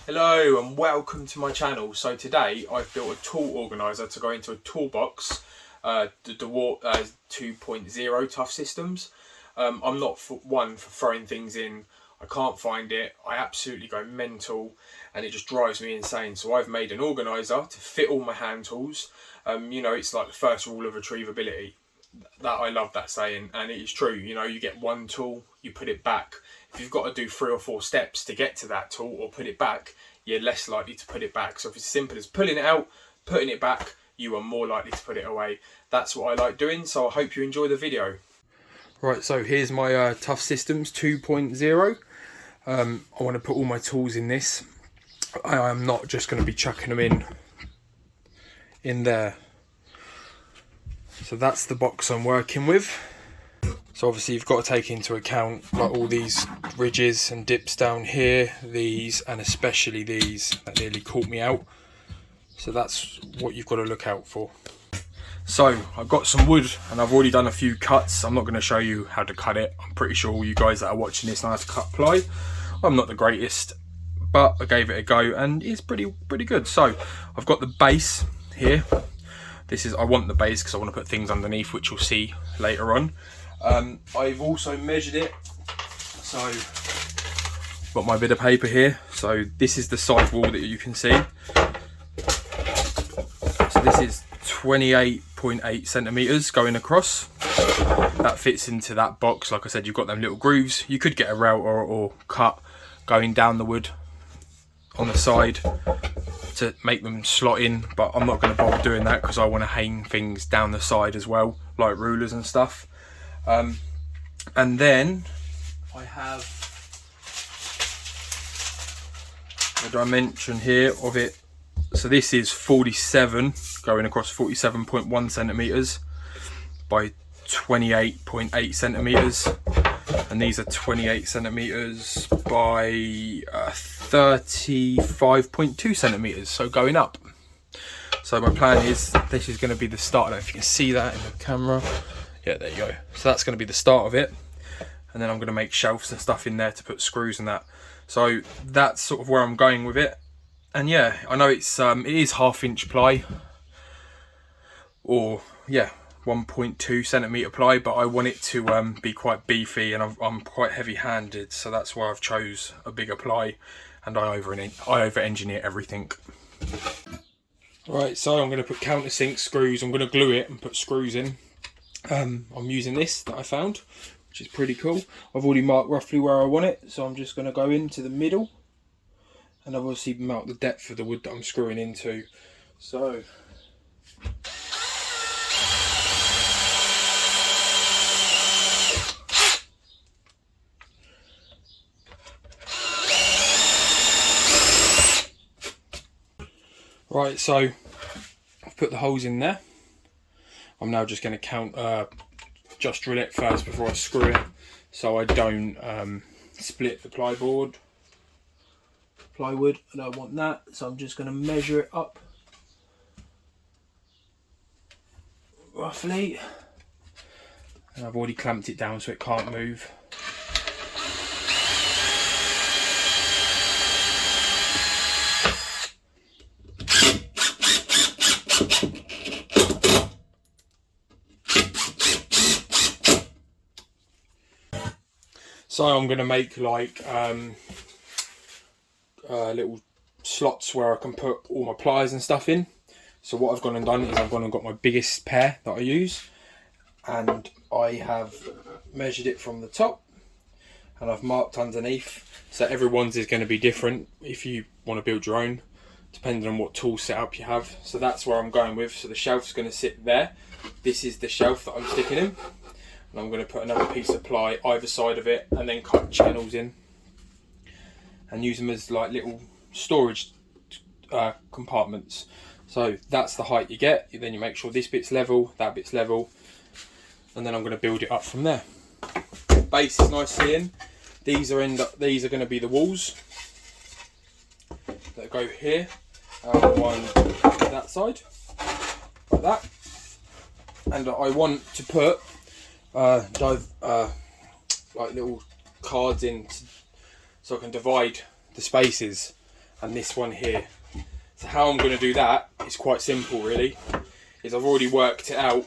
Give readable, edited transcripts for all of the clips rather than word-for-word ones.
Hello and welcome to my channel. So today I've built a tool organiser to go into a toolbox, the DeWalt 2.0 Tuff systems. I'm not one for throwing things in. I can't find it. I absolutely go mental and it just drives me insane. So I've made an organiser to fit all my hand tools. You know, it's like the first rule of retrievability. That I love that saying, and it is true. You know, you get one tool, you put it back. If you've got to do 3 or 4 steps to get to that tool or put it back, you're less likely to put it back. So if it's as simple as pulling it out, putting it back, you are more likely to put it away. That's what I like doing, so I hope you enjoy the video. Right, so here's my Tuff Systems 2.0. I want to put all my tools in this. I am not just going to be chucking them in there. So that's the box I'm working with. So obviously you've got to take into account like all these ridges and dips down here, these, and especially these that nearly caught me out. So that's what you've got to look out for. So I've got some wood and I've already done a few cuts. I'm not going to show you how to cut it. I'm pretty sure all you guys that are watching this know how to cut ply. I'm not the greatest, but I gave it a go and it's pretty good. So I've got the base here. I want the base because I want to put things underneath, which you'll see later on. I've also measured it, so got my bit of paper here. So this is the side wall that you can see. So this is 28.8 centimeters going across. That fits into that box. Like I said, you've got them little grooves. You could get a rail or cut going down the wood on the side to make them slot in, but I'm not going to bother doing that because I want to hang things down the side as well, like rulers and stuff. And then I have a dimension here of it. So this is 47 going across 47.1 centimeters by 28.8 centimeters, and these are 28 centimeters by 35.2 centimeters, so going up. So my plan is this is going to be the start. I don't know if you can see that in the camera. Yeah, there you go. So that's going to be the start of it, and then I'm going to make shelves and stuff in there to put screws and that. So that's sort of where I'm going with it. And yeah, I know it is 1/2 inch ply, or yeah, 1.2 centimeter ply, but I want it to be quite beefy, and I'm quite heavy-handed, so that's why I've chose a bigger ply, and I over-engineer everything. Right, so I'm going to put countersink screws. I'm going to glue it and put screws in. I'm using this that I found, which is pretty cool. I've already marked roughly where I want it, so I'm just going to go into the middle, and I've obviously marked the depth of the wood that I'm screwing into. So right, so I've put the holes in there. I'm now just going to just drill it first before I screw it, so I don't split the plywood. I don't want that, so I'm just going to measure it up roughly, and I've already clamped it down so it can't move. So I'm going to make like little slots where I can put all my pliers and stuff in. So what I've gone and done is I've gone and got my biggest pair that I use, and I have measured it from the top, and I've marked underneath. So everyone's is going to be different if you want to build your own, depending on what tool setup you have. So that's where I'm going with. So the shelf's going to sit there. This is the shelf that I'm sticking in. And I'm going to put another piece of ply either side of it, and then cut channels in and use them as like little storage compartments. So that's the height you get. Then you make sure this bit's level, that bit's level, and then I'm going to build it up from there. Base is nicely in. These are going to be the walls that go here, one that side, like that. And I want to put like little cards in so I can divide the spaces, and this one here. So how I'm going to do that is quite simple really, is I've already worked it out.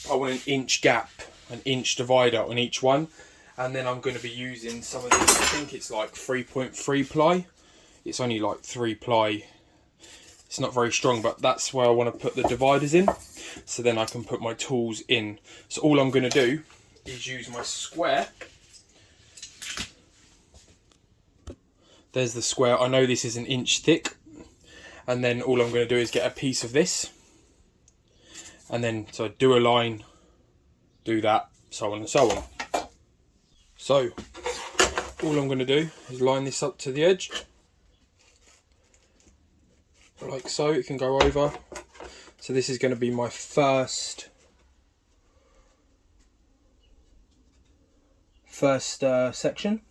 I want an inch gap, an inch divider on each one, and then I'm going to be using some of this, I think it's like 3.3 ply. It's only like 3 ply. It's not very strong, but that's where I want to put the dividers in, so then I can put my tools in. So all I'm going to do is use my square. There's the square. I know this is an inch thick, and then all I'm going to do is get a piece of this, and then so do a line, do that, so on and so on. So all I'm going to do is line this up to the edge, like so. It can go over. So this is going to be my first section,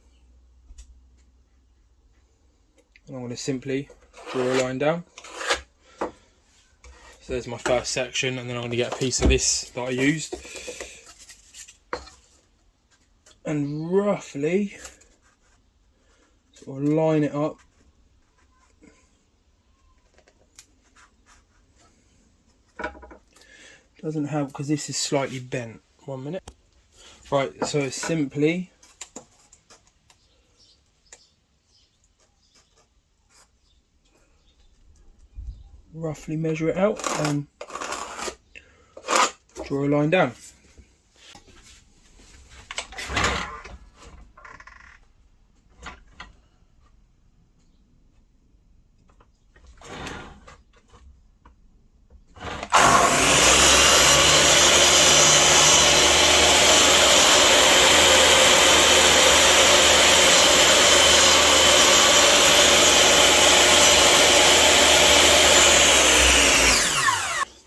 and I'm going to simply draw a line down. So there's my first section, and then I'm going to get a piece of this that I used, and roughly sort of line it up. Doesn't help because this is slightly bent. 1 minute. Right, so simply roughly measure it out and draw a line down.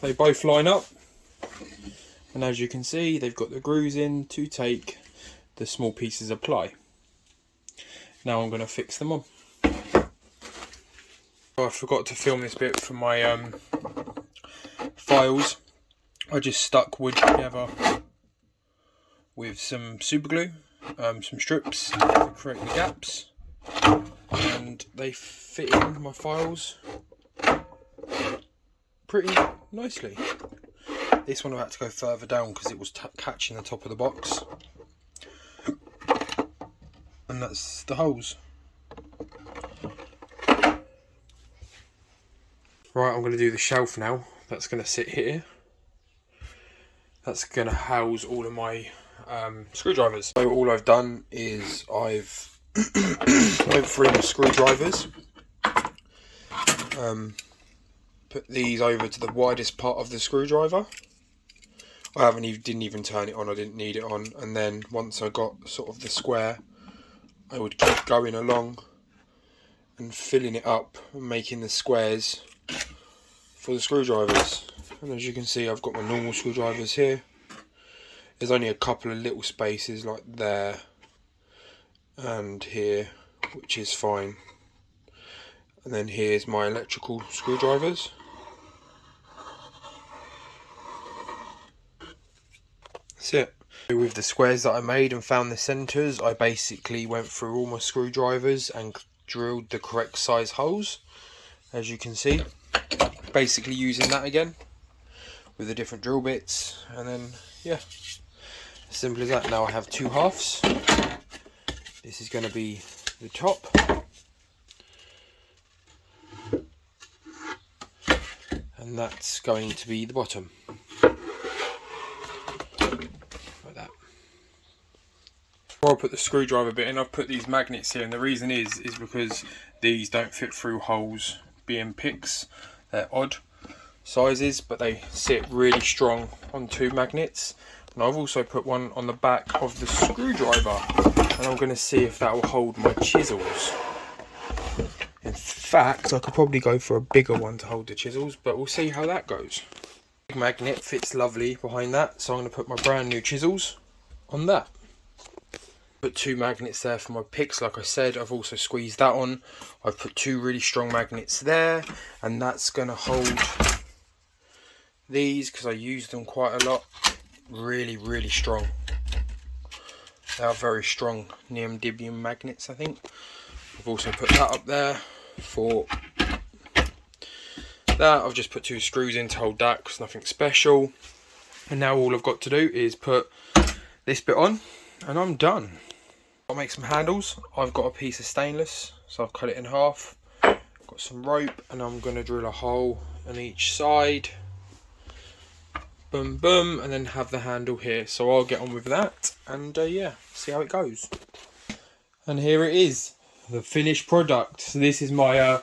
They both line up, and as you can see, they've got the grooves in to take the small pieces of ply. Now I'm going to fix them on. Oh, I forgot to film this bit for my files. I just stuck wood together with some super glue, some strips to create the gaps, and they fit in my files pretty nicely. This one I had to go further down because it was catching the top of the box, and that's the holes. Right, I'm going to do the shelf now. That's going to sit here. That's going to house all of my screwdrivers. So all I've done is I've went through my screwdrivers, put these over to the widest part of the screwdriver. I didn't even turn it on, I didn't need it on, and then once I got sort of the square, I would keep going along and filling it up and making the squares for the screwdrivers. And as you can see, I've got my normal screwdrivers here. There's only a couple of little spaces like there and here, which is fine. And then here's my electrical screwdrivers. That's it. With the squares that I made and found the centres, I basically went through all my screwdrivers and drilled the correct size holes, as you can see. Basically using that again with the different drill bits, and then yeah, simple as that. Now I have two halves. This is going to be the top, and that's going to be the bottom. Like that. Before I put the screwdriver bit in, I've put these magnets here, and the reason is because these don't fit through holes being picks. They're odd sizes, but they sit really strong on two magnets. And I've also put one on the back of the screwdriver, and I'm going to see if that will hold my chisels. In fact, I could probably go for a bigger one to hold the chisels, but we'll see how that goes. Big magnet fits lovely behind that, so I'm going to put my brand new chisels on that. Put two magnets there for my picks, like I said. I've also squeezed that on. I've put two really strong magnets there, and that's going to hold these because I used them quite a lot. Really strong. They are very strong neodymium magnets, I think. I've also put that up there. for that. I've just put 2 screws in to hold that because nothing special. And now all I've got to do is put this bit on and I'm done. I'll make some handles. I've got a piece of stainless, so I've cut it in half. Got some rope and I'm going to drill a hole on each side. Boom, boom, and then have the handle here. So I'll get on with that and yeah, see how it goes. And here it is, the finished product. So this is my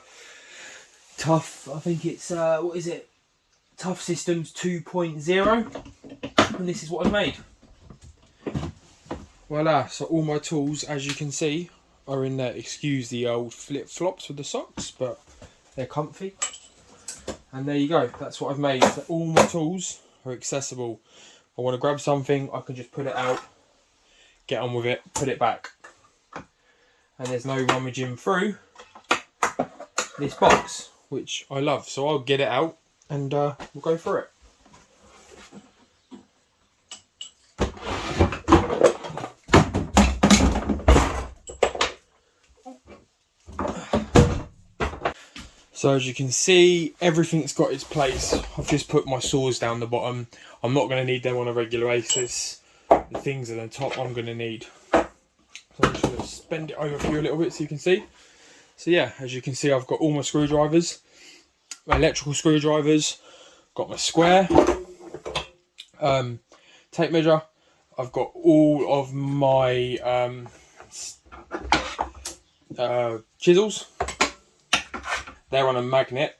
Tuff, I think it's, what is it? Tuff Systems 2.0. And this is what I've made. Voila, so all my tools, as you can see, are in there. Excuse the old flip-flops with the socks, but they're comfy. And there you go, that's what I've made. So all my tools are accessible. If I want to grab something, I can just put it out, get on with it, put it back. And there's no rummaging through this box, which I love. So I'll get it out and we'll go through it. So as you can see, everything's got its place. I've just put my saws down the bottom. I'm not going to need them on a regular basis. The things at the top I'm going to need. So I'm just going to bend it over for you a little bit so you can see. So yeah, as you can see, I've got all my screwdrivers, my electrical screwdrivers, got my square, tape measure. I've got all of my chisels. They're on a magnet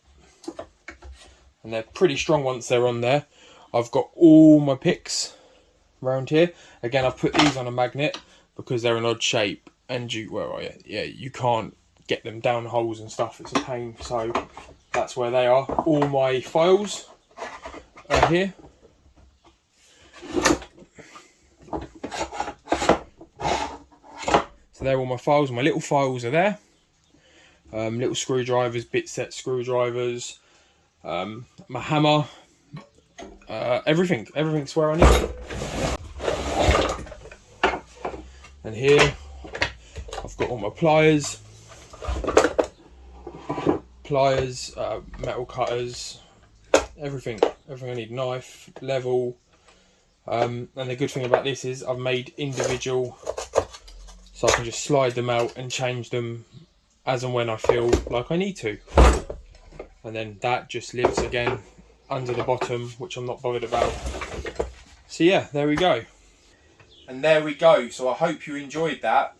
and they're pretty strong once they're on there. I've got all my picks around here. Again, I've put these on a magnet because they're an odd shape and you can't get them down holes and stuff. It's a pain, so that's where they are. All my files are here. So they're all my files. My little files are there. Little screwdrivers, bit set screwdrivers, my hammer, everything's where I need it. And here I've got all my pliers, metal cutters, everything I need, knife, level, and the good thing about this is I've made individual, so I can just slide them out and change them as and when I feel like I need to. And then that just lives again under the bottom, which I'm not bothered about. So yeah, there we go. And there we go. So I hope you enjoyed that.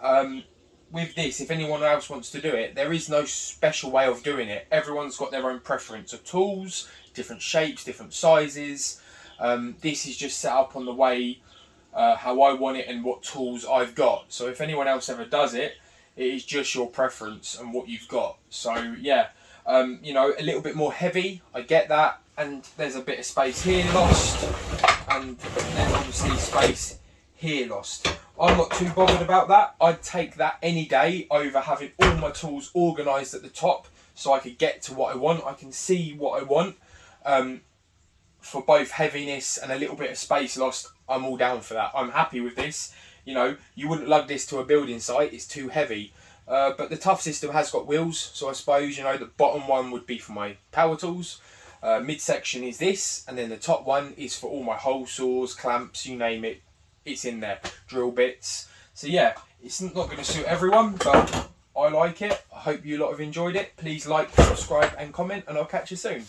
With this, if anyone else wants to do it, there is no special way of doing it. Everyone's got their own preference of tools, different shapes, different sizes. This is just set up on the way how I want it and what tools I've got. So if anyone else ever does it, it is just your preference and what you've got. So yeah, you know, a little bit more heavy, I get that, and there's a bit of space here lost, and then obviously space here lost. I'm not too bothered about that. I'd take that any day over having all my tools organised at the top so I could get to what I want. I can see what I want. For both heaviness and a little bit of space lost, I'm all down for that. I'm happy with this. You know, you wouldn't lug this to a building site, it's too heavy. But the Tuff system has got wheels, so I suppose, you know, the bottom one would be for my power tools. Midsection is this, and then the top one is for all my hole saws, clamps, you name it, it's in there. Drill bits. So yeah, it's not going to suit everyone, but I like it. I hope you lot have enjoyed it. Please like, subscribe and comment, and I'll catch you soon.